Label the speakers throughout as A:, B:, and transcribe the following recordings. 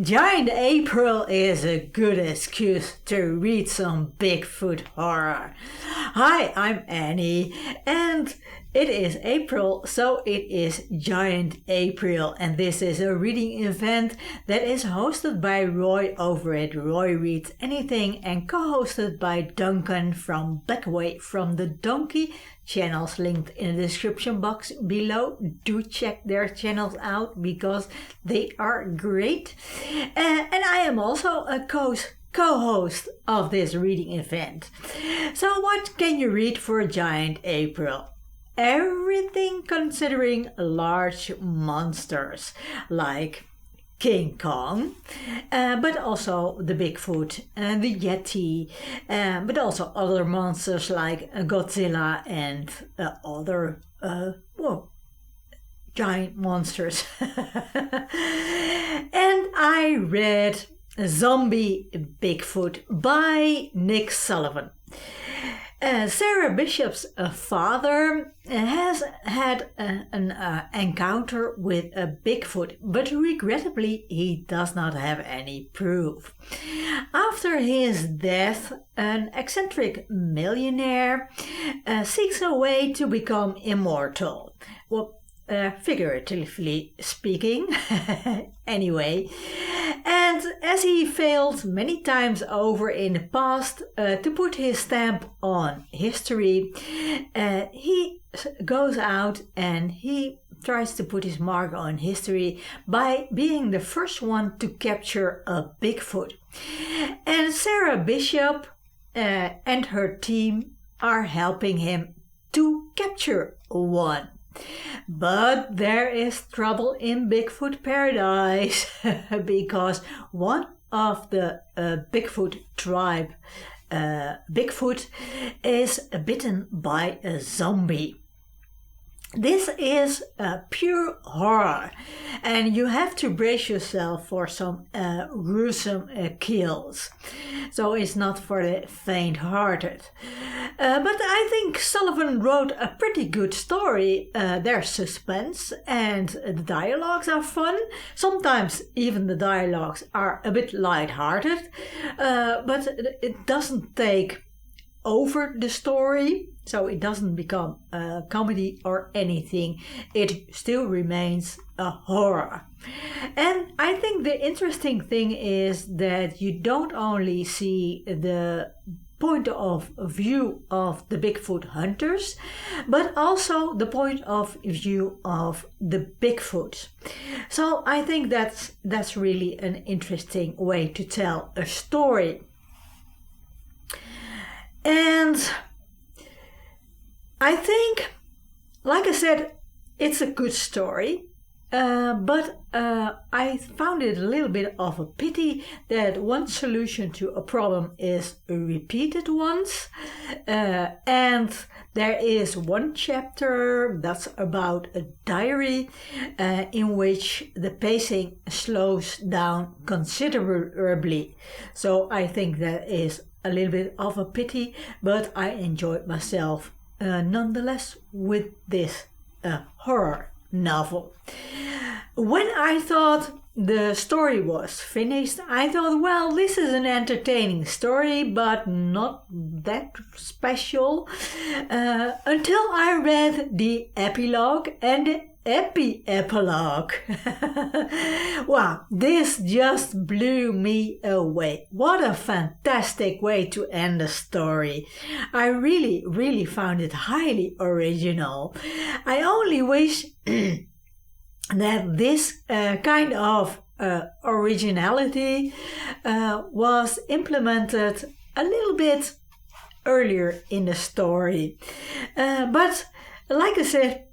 A: Giant Ape-Ril is a good excuse to read some Bigfoot horror. Hi, I'm Annie, and it is April, so it is Giant Ape-Ril, and this is a reading event that is hosted by Roy over at Roy Reads Anything and co-hosted by Duncan from Backaway from the Donkey. Channels linked in the description box below. Do check their channels out because they are great. And I am also a co-host of this reading event. So what can you read for Giant Ape-Ril? Everything considering large monsters like King Kong, but also the Bigfoot and the Yeti, but also other monsters like Godzilla and other giant monsters. And I read Zombie Bigfoot by Nick Sullivan. Sarah Bishop's father has had an encounter with a Bigfoot, but regrettably he does not have any proof. After his death, an eccentric millionaire seeks a way to become immortal. Well, figuratively speaking, anyway. And as he failed many times over in the past to put his stamp on history, he goes out and he tries to put his mark on history by being the first one to capture a Bigfoot. And Sarah Bishop and her team are helping him to capture one. But there is trouble in Bigfoot paradise because one of the Bigfoot tribe, Bigfoot, is bitten by a zombie. This is pure horror, and you have to brace yourself for some gruesome kills. So it's not for the faint-hearted. But I think Sullivan wrote a pretty good story. There's suspense and the dialogues are fun. Sometimes even the dialogues are a bit light-hearted, but it doesn't take over the story, so it doesn't become a comedy or anything. It still remains a horror. And I think the interesting thing is that you don't only see the point of view of the Bigfoot hunters, but also the point of view of the Bigfoot. So I think that's really an interesting way to tell a story. And I think, like I said, it's a good story, but I found it a little bit of a pity that one solution to a problem is repeated once. And there is one chapter that's about a diary in which the pacing slows down considerably. So I think that is a little bit of a pity, but I enjoyed myself nonetheless with this horror novel. When I thought the story was finished, I thought, well, this is an entertaining story, but not that special, until I read the epilogue and the epilogue. Wow, this just blew me away. What a fantastic way to end a story. I really found it highly original. I only wish that this kind of originality was implemented a little bit earlier in the story. But like I said,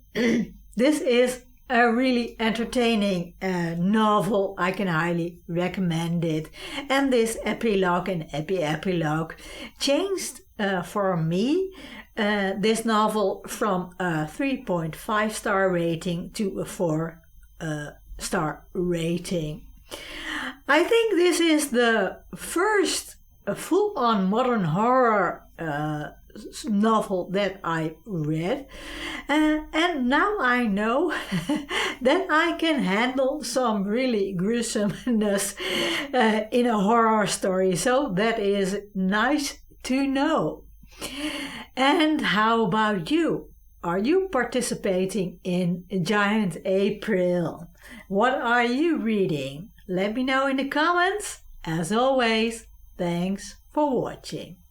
A: this is a really entertaining novel. I can highly recommend it. And this epilogue and epilogue changed for me this novel from a 3.5 star rating to a 4 star rating. I think this is the first full-on modern horror novel that I read. And now I know that I can handle some really gruesomeness in a horror story. So that is nice to know. And how about you? Are you participating in Giant Ape-Ril? What are you reading? Let me know in the comments. As always, thanks for watching.